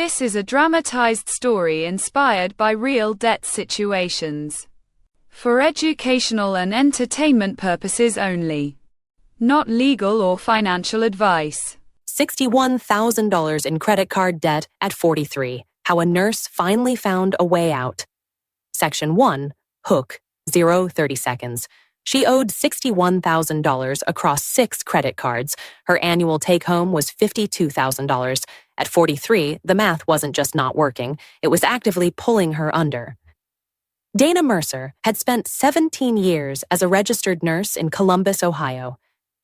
This is a dramatized story inspired by real debt situations. For educational and entertainment purposes only. Not legal or financial advice. $61,000 in credit card debt at 43. How a nurse finally found a way out. Section 1. Hook. 0-30 seconds. She owed $61,000 across 6 credit cards. Her annual take-home was $52,000. At 43, the math wasn't just not working, it was actively pulling her under. Dana Mercer had spent 17 years as a registered nurse in Columbus, Ohio.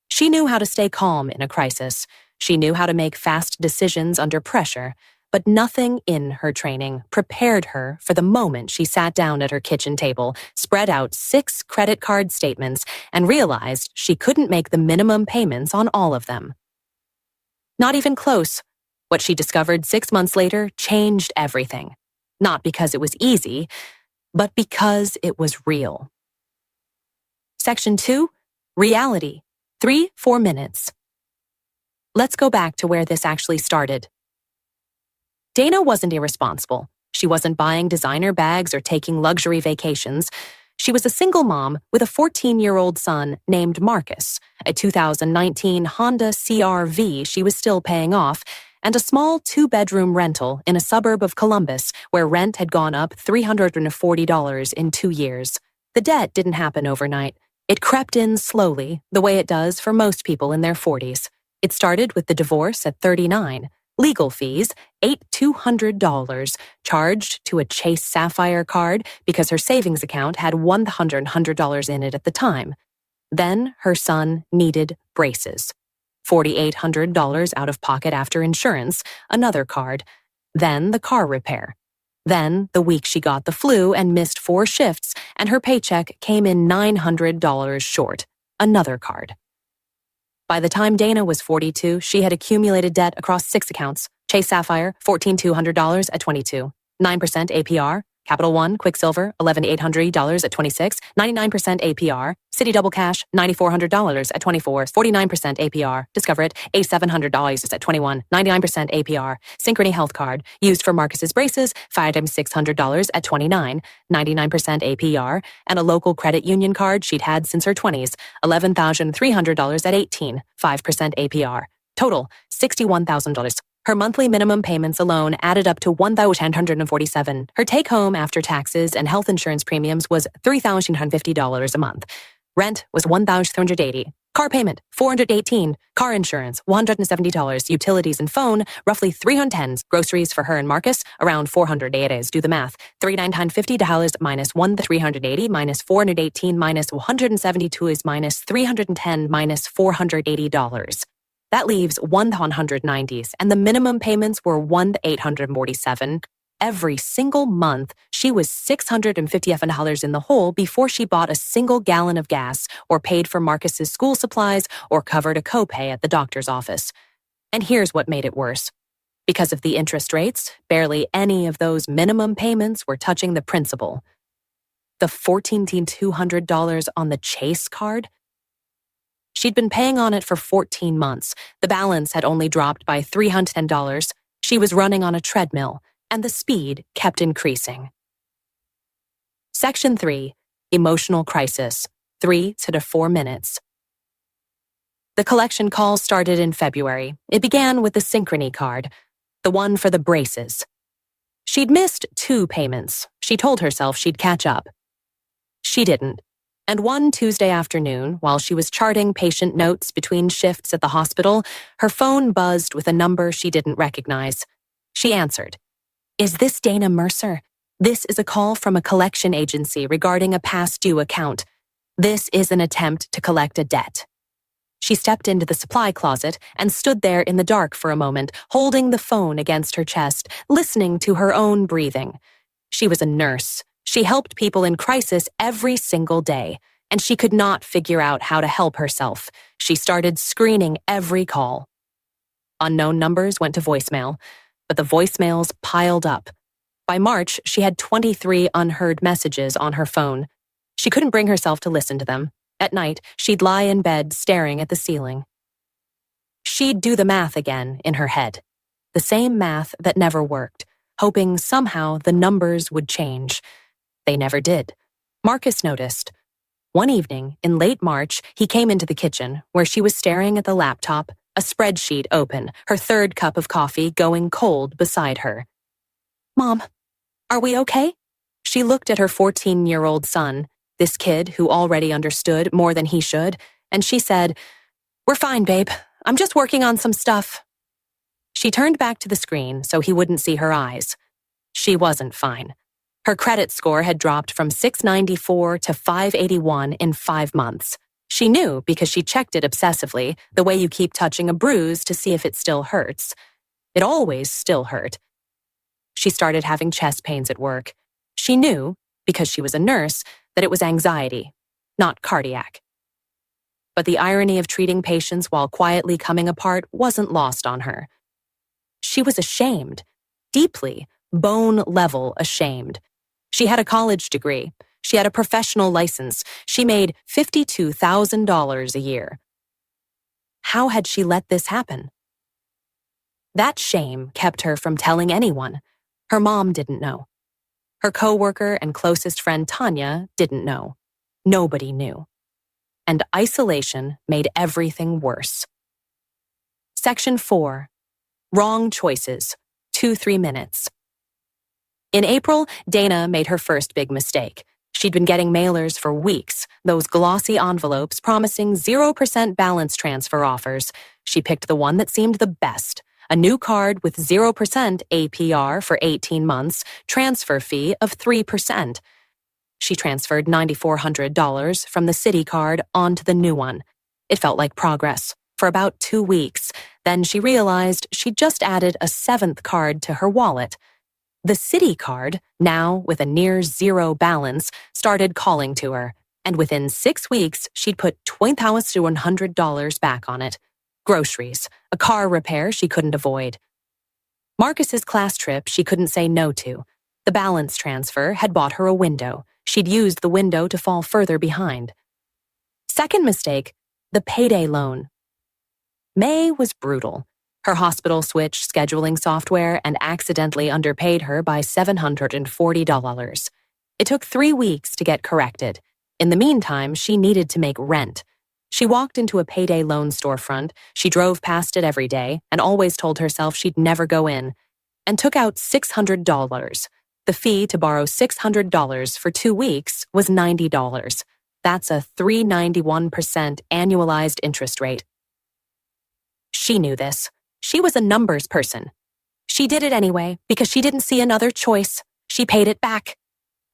She knew how to stay calm in a crisis. She knew how to make fast decisions under pressure, but nothing in her training prepared her for the moment she sat down at her kitchen table, spread out 6 credit card statements, and realized she couldn't make the minimum payments on all of them. Not even close. What she discovered 6 months later changed everything. Not because it was easy, but because it was real. Section 2. Reality. 3-4 minutes. Let's go back to where this actually started. Dana wasn't irresponsible. She wasn't buying designer bags or taking luxury vacations. She was a single mom with a 14-year-old son named Marcus, a 2019 Honda CR-V she was still paying off, and a small 2-bedroom rental in a suburb of Columbus where rent had gone up $340 in 2 years. The debt didn't happen overnight. It crept in slowly, the way it does for most people in their 40s. It started with the divorce at 39. Legal fees, $8,200, charged to a Chase Sapphire card because her savings account had $100 in it at the time. Then her son needed braces. $4,800 out of pocket after insurance, another card. Then the car repair. Then the week she got the flu and missed 4 shifts, and her paycheck came in $900 short, another card. By the time Dana was 42, she had accumulated debt across 6 accounts. Chase Sapphire, $14,200 at 22. 9% APR. Capital One, Quicksilver, $11,800 at 26. 99% APR. Citi Double Cash, $9,400 at 24. 49% APR. Discover It, $8,700 at 21. 99% APR. Synchrony Health Card, used for Marcus's braces, $5,600 at 29. 99% APR. And a local credit union card she'd had since her 20s, $11,300 at 18. 5% APR. Total, $61,000. Her monthly minimum payments alone added up to $1,147. Her take-home after taxes and health insurance premiums was $3,150 a month. Rent was $1,380. Car payment, $418. Car insurance, $170. Utilities and phone, roughly $310. Groceries for her and Marcus, around $480. Do the math. $3,950 minus $1,380 minus $418 minus $172 is minus $310 minus $480. That leaves $190s, and the minimum payments were $1,847. Every single month, she was $650 in the hole before she bought a single gallon of gas, or paid for Marcus's school supplies, or covered a copay at the doctor's office. And here's what made it worse. Because of the interest rates, barely any of those minimum payments were touching the principal. The $14,200 on the Chase card? She'd been paying on it for 14 months. The balance had only dropped by $310. She was running on a treadmill, and the speed kept increasing. Section 3. Emotional Crisis. 3-4 minutes. The collection call started in February. It began with the Synchrony card, the one for the braces. She'd missed 2 payments. She told herself she'd catch up. She didn't. And one Tuesday afternoon, while she was charting patient notes between shifts at the hospital, her phone buzzed with a number she didn't recognize. She answered. "Is this Dana Mercer? This is a call from a collection agency regarding a past due account. This is an attempt to collect a debt." She stepped into the supply closet and stood there in the dark for a moment, holding the phone against her chest, listening to her own breathing. She was a nurse. She helped people in crisis every single day, and she could not figure out how to help herself. She started screening every call. Unknown numbers went to voicemail, but the voicemails piled up. By March, she had 23 unheard messages on her phone. She couldn't bring herself to listen to them. At night, she'd lie in bed staring at the ceiling. She'd do the math again in her head. the same math that never worked, hoping somehow the numbers would change. They never did. Marcus noticed. One evening, in late March, he came into the kitchen, where she was staring at the laptop, a spreadsheet open, her third cup of coffee going cold beside her. "Mom, are we okay?" She looked at her 14-year-old son, this kid who already understood more than he should, and she said, "We're fine, babe. I'm just working on some stuff." She turned back to the screen so he wouldn't see her eyes. She wasn't fine. Her credit score had dropped from 694 to 581 in 5 months. She knew because she checked it obsessively, the way you keep touching a bruise to see if it still hurts. It always still hurt. She started having chest pains at work. She knew, because she was a nurse, that it was anxiety, not cardiac. But the irony of treating patients while quietly coming apart wasn't lost on her. She was ashamed, deeply, bone-level ashamed. She had a college degree. She had a professional license. She made $52,000 a year. How had she let this happen? That shame kept her from telling anyone. Her mom didn't know. Her coworker and closest friend Tanya didn't know. Nobody knew. And isolation made everything worse. Section 4. Wrong choices. 2-3 minutes. In April, Dana made her first big mistake. She'd been getting mailers for weeks, those glossy envelopes promising 0% balance transfer offers. She picked the one that seemed the best, a new card with 0% APR for 18 months, transfer fee of 3%. She transferred $9,400 from the Citi card onto the new one. It felt like progress for about 2 weeks. Then she realized she'd just added a 7th card to her wallet. The Citi card, now with a near zero balance, started calling to her, and within 6 weeks, she'd put $2,100 back on it. Groceries, a car repair she couldn't avoid. Marcus's class trip she couldn't say no to. The balance transfer had bought her a window. She'd used the window to fall further behind. Second mistake, the payday loan. May was brutal. Her hospital switched scheduling software and accidentally underpaid her by $740. It took 3 weeks to get corrected. In the meantime, she needed to make rent. She walked into a payday loan storefront. She drove past it every day and always told herself she'd never go in, and took out $600. The fee to borrow $600 for 2 weeks was $90. That's a 391% annualized interest rate. She knew this. She was a numbers person. She did it anyway because she didn't see another choice. She paid it back.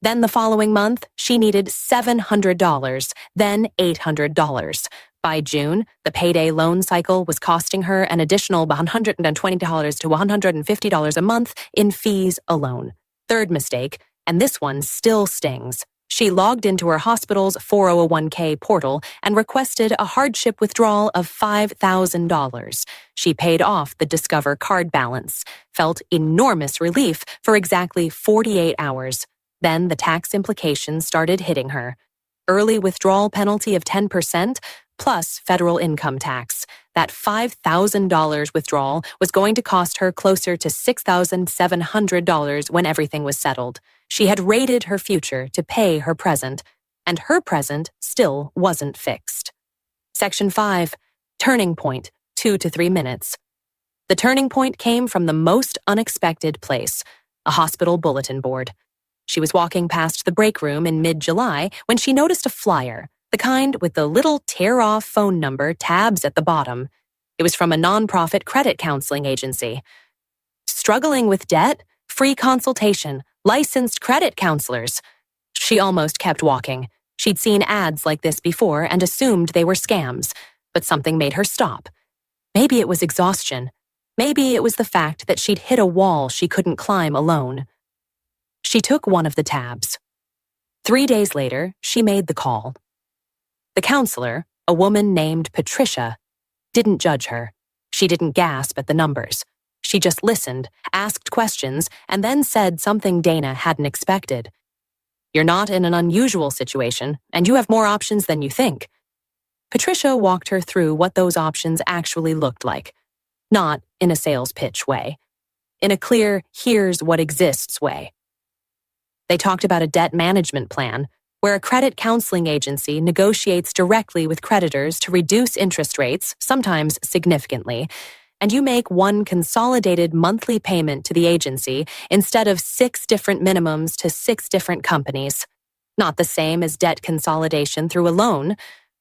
Then the following month, she needed $700, then $800. By June, the payday loan cycle was costing her an additional $120 to $150 a month in fees alone. Third mistake, and this one still stings. She logged into her hospital's 401k portal and requested a hardship withdrawal of $5,000. She paid off the Discover card balance, felt enormous relief for exactly 48 hours. Then the tax implications started hitting her. Early withdrawal penalty of 10%, plus federal income tax. That $5,000 withdrawal was going to cost her closer to $6,700 when everything was settled. She had rated her future to pay her present, and her present still wasn't fixed. Section 5. Turning point, 2 to 3 minutes. The turning point came from the most unexpected place, a hospital bulletin board. She was walking past the break room in mid-July when she noticed a flyer, the kind with the little tear-off phone number tabs at the bottom. It was from a nonprofit credit counseling agency. Struggling with debt? Free consultation. Licensed credit counselors. She almost kept walking. She'd seen ads like this before and assumed they were scams, but something made her stop. Maybe it was exhaustion. Maybe it was the fact that she'd hit a wall she couldn't climb alone. She took one of the tabs. 3 days later, she made the call. The counselor, a woman named Patricia, didn't judge her. She didn't gasp at the numbers. She just listened, asked questions, and then said something Dana hadn't expected. "You're not in an unusual situation, and you have more options than you think." Patricia walked her through what those options actually looked like. Not in a sales pitch way. in a clear, here's what exists way. They talked about a debt management plan, where a credit counseling agency negotiates directly with creditors to reduce interest rates, sometimes significantly, and you make one consolidated monthly payment to the agency instead of 6 different minimums to 6 different companies. Not the same as debt consolidation through a loan.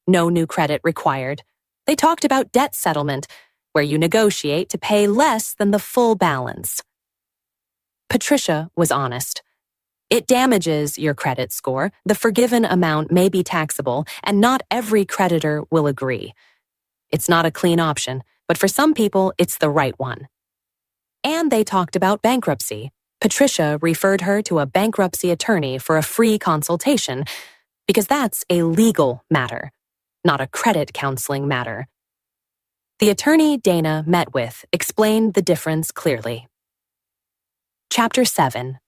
No new credit required. They talked about debt settlement, where you negotiate to pay less than the full balance. Patricia was honest. It damages your credit score. The forgiven amount may be taxable, and not every creditor will agree. It's not a clean option, but for some people, it's the right one. And they talked about bankruptcy. Patricia referred her to a bankruptcy attorney for a free consultation, because that's a legal matter, not a credit counseling matter. The attorney Dana met with explained the difference clearly. Chapter 7.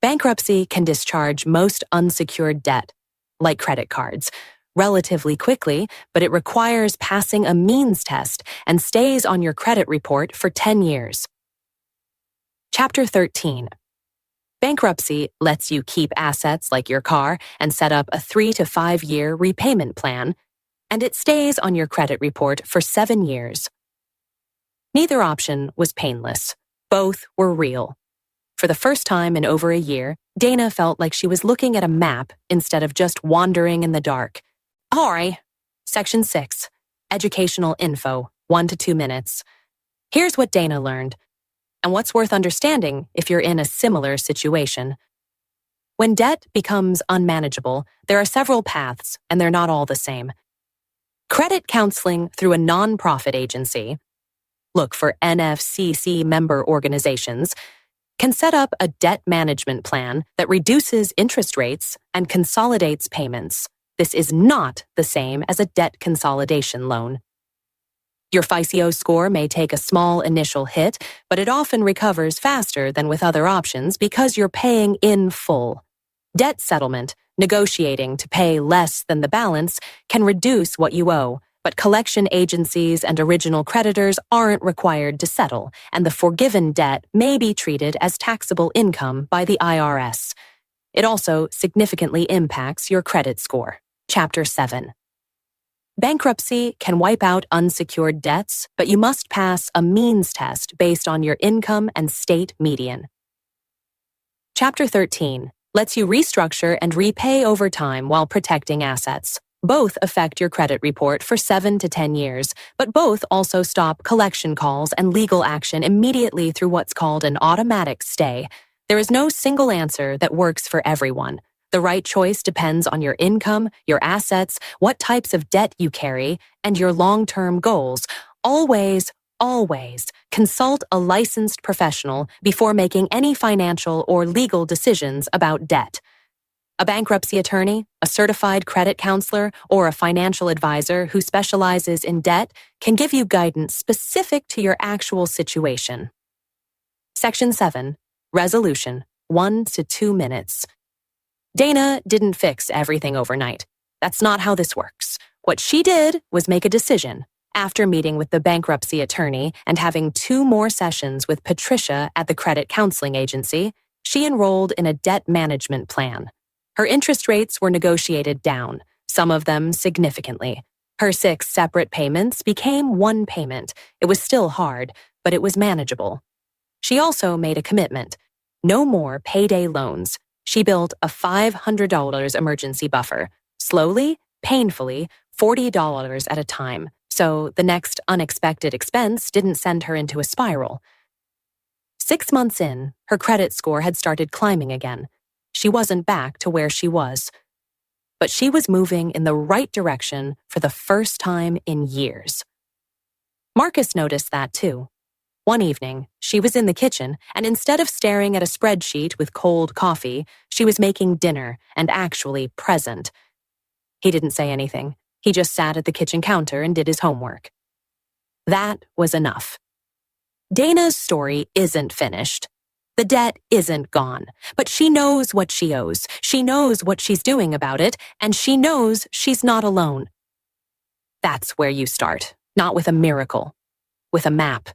Bankruptcy can discharge most unsecured debt, like credit cards, relatively quickly, but it requires passing a means test and stays on your credit report for 10 years. Chapter 13. Bankruptcy lets you keep assets like your car and set up a 3 to 5 year repayment plan, and it stays on your credit report for 7 years. Neither option was painless. Both were real. For the first time in over a year, Dana felt like she was looking at a map instead of just wandering in the dark. All right. Section 6. Educational info, 1 to 2 minutes. Here's what Dana learned, and what's worth understanding if you're in a similar situation. When debt becomes unmanageable, there are several paths, and they're not all the same. Credit counseling through a nonprofit agency, look for NFCC member organizations, can set up a debt management plan that reduces interest rates and consolidates payments. This is not the same as a debt consolidation loan. Your FICO score may take a small initial hit, but it often recovers faster than with other options because you're paying in full. Debt settlement, negotiating to pay less than the balance, can reduce what you owe, but collection agencies and original creditors aren't required to settle, and the forgiven debt may be treated as taxable income by the IRS. It also significantly impacts your credit score. Chapter 7. Bankruptcy can wipe out unsecured debts, but you must pass a means test based on your income and state median. Chapter 13 lets you restructure and repay over time while protecting assets. Both affect your credit report for 7 to 10 years, but both also stop collection calls and legal action immediately through what's called an automatic stay. There is no single answer that works for everyone. The right choice depends on your income, your assets, what types of debt you carry, and your long-term goals. Always consult a licensed professional before making any financial or legal decisions about debt. A bankruptcy attorney, a certified credit counselor, or a financial advisor who specializes in debt can give you guidance specific to your actual situation. Section 7. Resolution, 1 to 2 minutes. Dana didn't fix everything overnight. That's not how this works. What she did was make a decision. After meeting with the bankruptcy attorney and having 2 more sessions with Patricia at the credit counseling agency, she enrolled in a debt management plan. Her interest rates were negotiated down, some of them significantly. Her 6 separate payments became 1 payment. It was still hard, but it was manageable. She also made a commitment. No more payday loans. She built a $500 emergency buffer. Slowly, painfully, $40 at a time, so the next unexpected expense didn't send her into a spiral. 6 months in, her credit score had started climbing again. She wasn't back to where she was. But she was moving in the right direction for the first time in years. Marcus noticed that too. One evening, she was in the kitchen, and instead of staring at a spreadsheet with cold coffee, she was making dinner and actually present. He didn't say anything. He just sat at the kitchen counter and did his homework. That was enough. Dana's story isn't finished. The debt isn't gone, but she knows what she owes. She knows what she's doing about it, and she knows she's not alone. That's where you start, not with a miracle, with a map.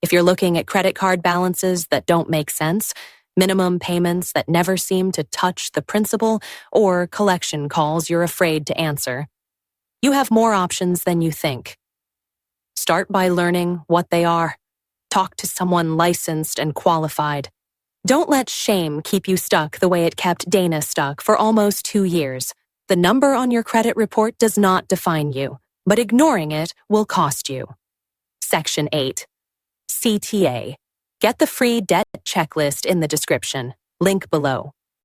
If you're looking at credit card balances that don't make sense, minimum payments that never seem to touch the principal, or collection calls you're afraid to answer, you have more options than you think. Start by learning what they are. Talk to someone licensed and qualified. Don't let shame keep you stuck the way it kept Dana stuck for almost 2 years. The number on your credit report does not define you, but ignoring it will cost you. Section 8. CTA. Get the free debt checklist in the description. Link below.